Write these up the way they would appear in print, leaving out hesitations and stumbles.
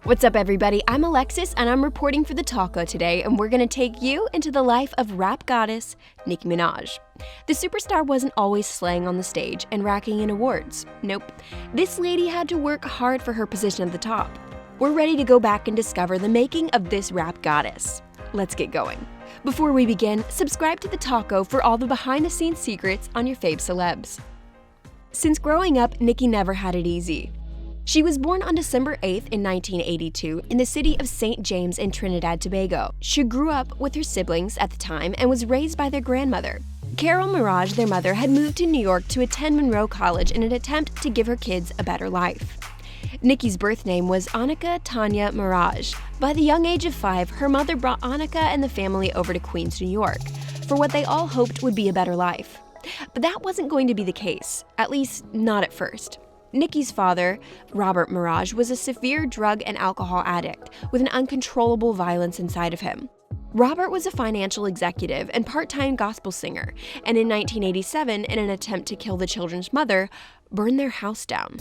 What's up, everybody? I'm Alexis, and I'm reporting for TheTalko today, and we're gonna take you into the life of rap goddess Nicki Minaj. The superstar wasn't always slaying on the stage and racking in awards. Nope. This lady had to work hard for her position at the top. We're ready to go back and discover the making of this rap goddess. Let's get going. Before we begin, subscribe to TheTalko for all the behind-the-scenes secrets on your fave celebs. Since growing up, Nicki never had it easy. She was born on December 8th in 1982 in the city of St. James in Trinidad, Tobago. She grew up with her siblings at the time and was raised by their grandmother. Carol MARAJ, their mother, had moved to New York to attend Monroe College in an attempt to give her kids a better life. Nicki's birth name was ANIKA TANYA MARAJ. By the young age of 5, her mother brought ANIKA and the family over to Queens, New York, for what they all hoped would be a better life. But that wasn't going to be the case, at least not at first. Nicki's father, Robert MARAJ, was a severe drug and alcohol addict with an uncontrollable violence inside of him. Robert was a financial executive and part-time gospel singer, and in 1987, in an attempt to kill the children's mother, burned their house down.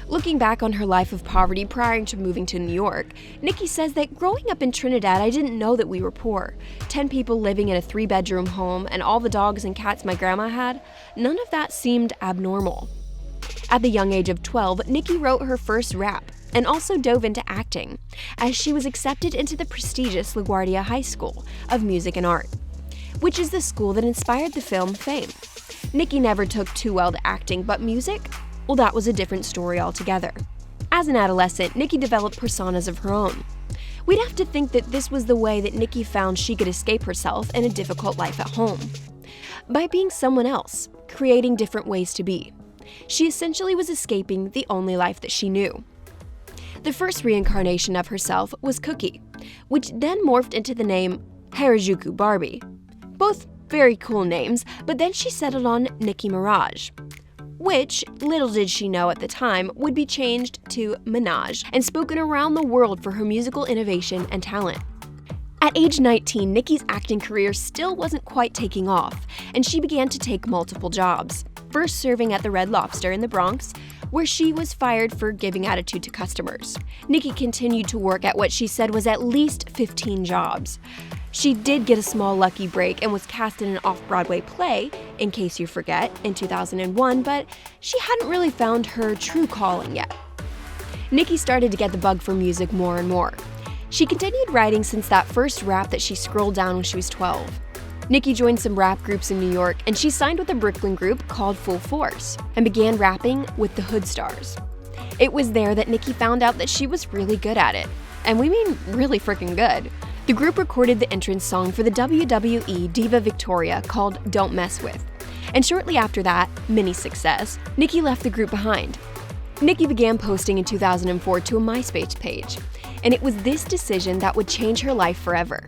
Looking back on her life of poverty prior to moving to New York, Nicki says that growing up in Trinidad, I didn't know that we were poor. 10 people living in a 3-bedroom home and all the dogs and cats my grandma had, none of that seemed abnormal. At the young age of 12, Nicki wrote her first rap and also dove into acting, as she was accepted into the prestigious LaGuardia High School of Music and Art, which is the school that inspired the film Fame. Nicki never took too well to acting, but music? Well, that was a different story altogether. As an adolescent, Nicki developed personas of her own. We'd have to think that this was the way that Nicki found she could escape herself in a difficult life at home. By being someone else, creating different ways to be. She essentially was escaping the only life that she knew. The first reincarnation of herself was Cookie, which then morphed into the name Harajuku Barbie. Both very cool names, but then she settled on Nicki Minaj, which, little did she know at the time, would be changed to Minaj and spoken around the world for her musical innovation and talent. At age 19, Nicki's acting career still wasn't quite taking off, and she began to take multiple jobs. First serving at the Red Lobster in the Bronx, where she was fired for giving attitude to customers. Nicki continued to work at what she said was at least 15 jobs. She did get a small lucky break and was cast in an off-Broadway play, In Case You Forget, in 2001, but she hadn't really found her true calling yet. Nicki started to get the bug for music more and more. She continued writing since that first rap that she scrolled down when she was 12. Nicki joined some rap groups in New York, and she signed with a Brooklyn group called Full Force and began rapping with the Hood Stars. It was there that Nicki found out that she was really good at it. And we mean really freaking good. The group recorded the entrance song for the WWE Diva Victoria called Don't Mess With. And shortly after that, mini success, Nicki left the group behind. Nicki began posting in 2004 to a MySpace page, and it was this decision that would change her life forever.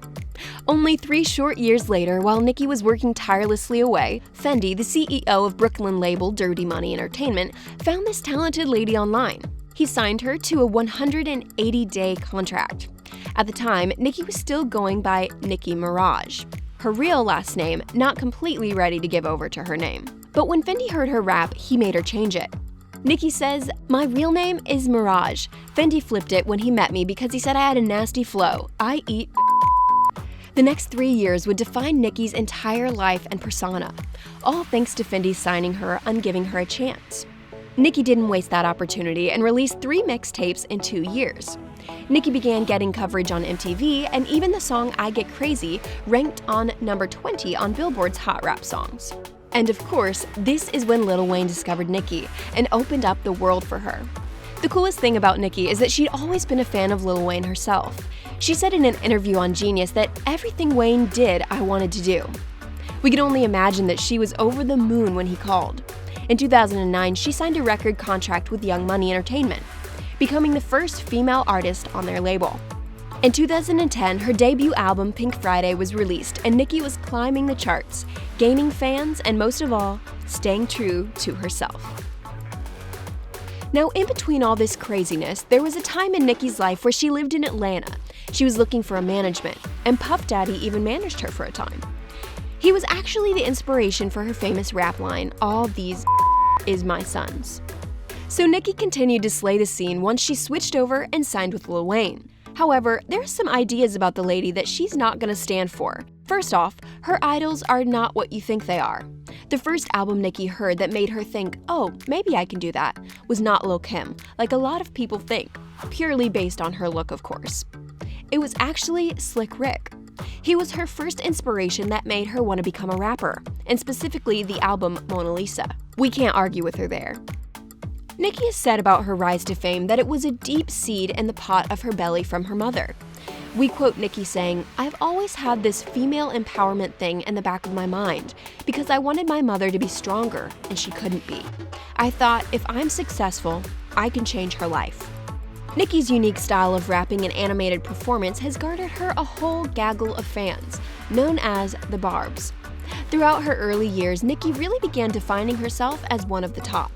Only 3 short years later, while Nicki was working tirelessly away, Fendi, the CEO of Brooklyn label Dirty Money Entertainment, found this talented lady online. He signed her to a 180-day contract. At the time, Nicki was still going by Nicki Minaj, her real last name, not completely ready to give over to her name. But when Fendi heard her rap, he made her change it. Nicki says, "My real name is Maraj. Fendi flipped it when he met me because he said I had a nasty flow. I eat." The next 3 years would define Nicki's entire life and persona, all thanks to Fendi signing her and giving her a chance. Nicki didn't waste that opportunity and released 3 mixtapes in 2 years. Nicki began getting coverage on MTV, and even the song I Get Crazy ranked on number 20 on Billboard's Hot Rap Songs. And of course, this is when Lil Wayne discovered Nicki and opened up the world for her. The coolest thing about Nicki is that she'd always been a fan of Lil Wayne herself. She said in an interview on Genius that everything Wayne did, I wanted to do. We could only imagine that she was over the moon when he called. In 2009, she signed a record contract with Young Money Entertainment, becoming the first female artist on their label. In 2010, her debut album Pink Friday was released, and Nicki was climbing the charts, gaining fans, and most of all, staying true to herself. Now, in between all this craziness, there was a time in Nicki's life where she lived in Atlanta. She was looking for a management, and Puff Daddy even managed her for a time. He was actually the inspiration for her famous rap line, "All these is my sons." So Nicki continued to slay the scene once she switched over and signed with Lil Wayne. However, there are some ideas about the lady that she's not gonna stand for. First off, her idols are not what you think they are. The first album Nicki heard that made her think, oh, maybe I can do that, was not Lil Kim, like a lot of people think, purely based on her look, of course. It was actually Slick Rick. He was her first inspiration that made her want to become a rapper, and specifically the album Mona Lisa. We can't argue with her there. Nicki has said about her rise to fame that it was a deep seed in the pot of her belly from her mother. We quote Nicki saying, "I've always had this female empowerment thing in the back of my mind because I wanted my mother to be stronger and she couldn't be. I thought if I'm successful, I can change her life." Nicki's unique style of rapping and animated performance has garnered her a whole gaggle of fans, known as the Barbs. Throughout her early years, Nicki really began defining herself as one of the top.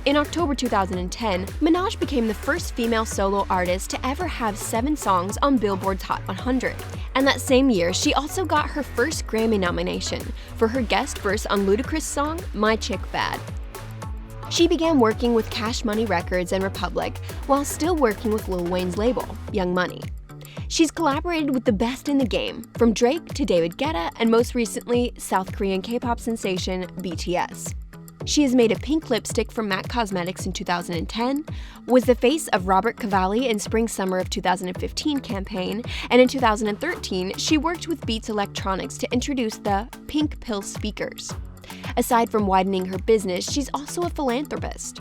In October 2010, Minaj became the first female solo artist to ever have 7 songs on Billboard's Hot 100. And that same year, she also got her first Grammy nomination for her guest verse on Ludacris' song, My Chick Bad. She began working with Cash Money Records and Republic while still working with Lil Wayne's label, Young Money. She's collaborated with the best in the game, from Drake to David Guetta and most recently, South Korean K-pop sensation BTS. She has made a pink lipstick for MAC Cosmetics in 2010, was the face of Robert Cavalli in Spring-Summer of 2015 campaign, and in 2013, she worked with Beats Electronics to introduce the Pink Pill speakers. Aside from widening her business, she's also a philanthropist.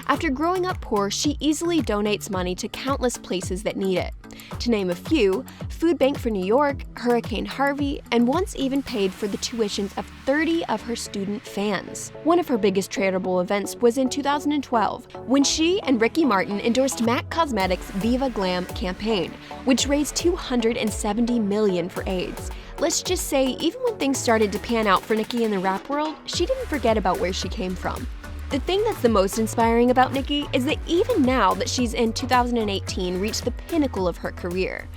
After growing up poor, she easily donates money to countless places that need it. To name a few, Food Bank for New York, Hurricane Harvey, and once even paid for the tuitions of 30 of her student fans. One of her biggest charitable events was in 2012, when she and Ricky Martin endorsed MAC Cosmetics' Viva Glam campaign, which raised $270 million for AIDS. Let's just say, even when things started to pan out for Nicki in the rap world, she didn't forget about where she came from. The thing that's the most inspiring about Nicki is that even now that she's in 2018 reached the pinnacle of her career,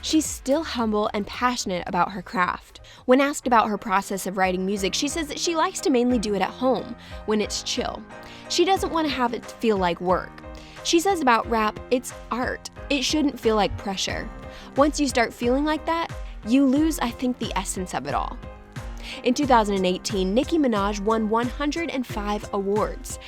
she's still humble and passionate about her craft. When asked about her process of writing music, she says that she likes to mainly do it at home, when it's chill. She doesn't want to have it feel like work. She says about rap, it's art. It shouldn't feel like pressure. Once you start feeling like that, you lose, I think, the essence of it all. In 2018, Nicki Minaj won 105 awards,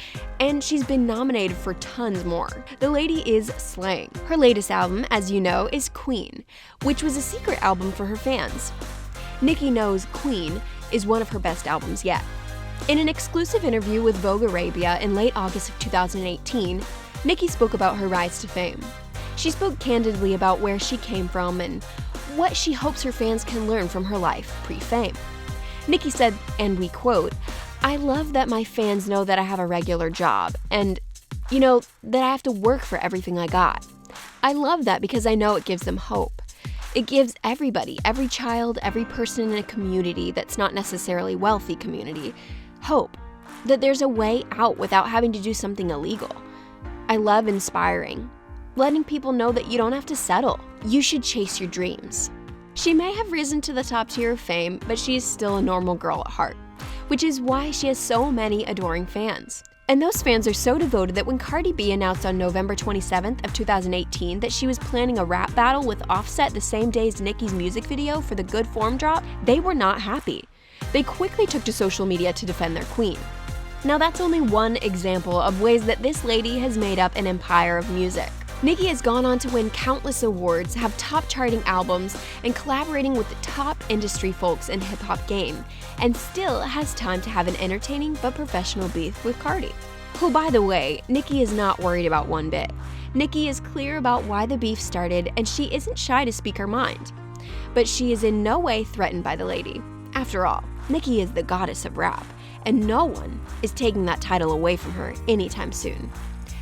and she's been nominated for tons more. The lady is slaying. Her latest album, as you know, is Queen, which was a secret album for her fans. Nicki knows Queen is one of her best albums yet. In an exclusive interview with Vogue Arabia in late August of 2018, Nicki spoke about her rise to fame. She spoke candidly about where she came from and what she hopes her fans can learn from her life pre-fame. Nicki said, and we quote, "I love that my fans know that I have a regular job and, that I have to work for everything I got. I love that because I know it gives them hope. It gives everybody, every child, every person in a community that's not necessarily wealthy community, hope that there's a way out without having to do something illegal. I love inspiring, letting people know that you don't have to settle. You should chase your dreams." She may have risen to the top tier of fame, but she is still a normal girl at heart, which is why she has so many adoring fans. And those fans are so devoted that when Cardi B announced on November 27th of 2018 that she was planning a rap battle with Offset the same day as Nicki's music video for the Good Form drop, they were not happy. They quickly took to social media to defend their queen. Now that's only one example of ways that this lady has made up an empire of music. Nicki has gone on to win countless awards, have top charting albums, and collaborating with the top industry folks in hip-hop game, and still has time to have an entertaining but professional beef with Cardi. Who, by the way, Nicki is not worried about one bit. Nicki is clear about why the beef started, and she isn't shy to speak her mind. But she is in no way threatened by the lady. After all, Nicki is the goddess of rap, and no one is taking that title away from her anytime soon.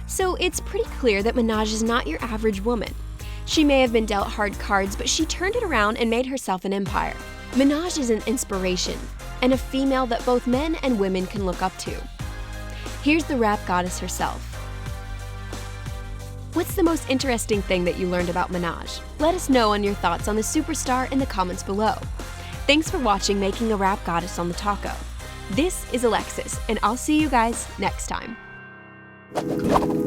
So it's pretty clear that Minaj is not your average woman. She may have been dealt hard cards, but she turned it around and made herself an empire. Minaj is an inspiration, and a female that both men and women can look up to. Here's the rap goddess herself. What's the most interesting thing that you learned about Minaj? Let us know on your thoughts on the superstar in the comments below. Thanks for watching Making a Rap Goddess on TheTalko. This is Alexis, and I'll see you guys next time. you.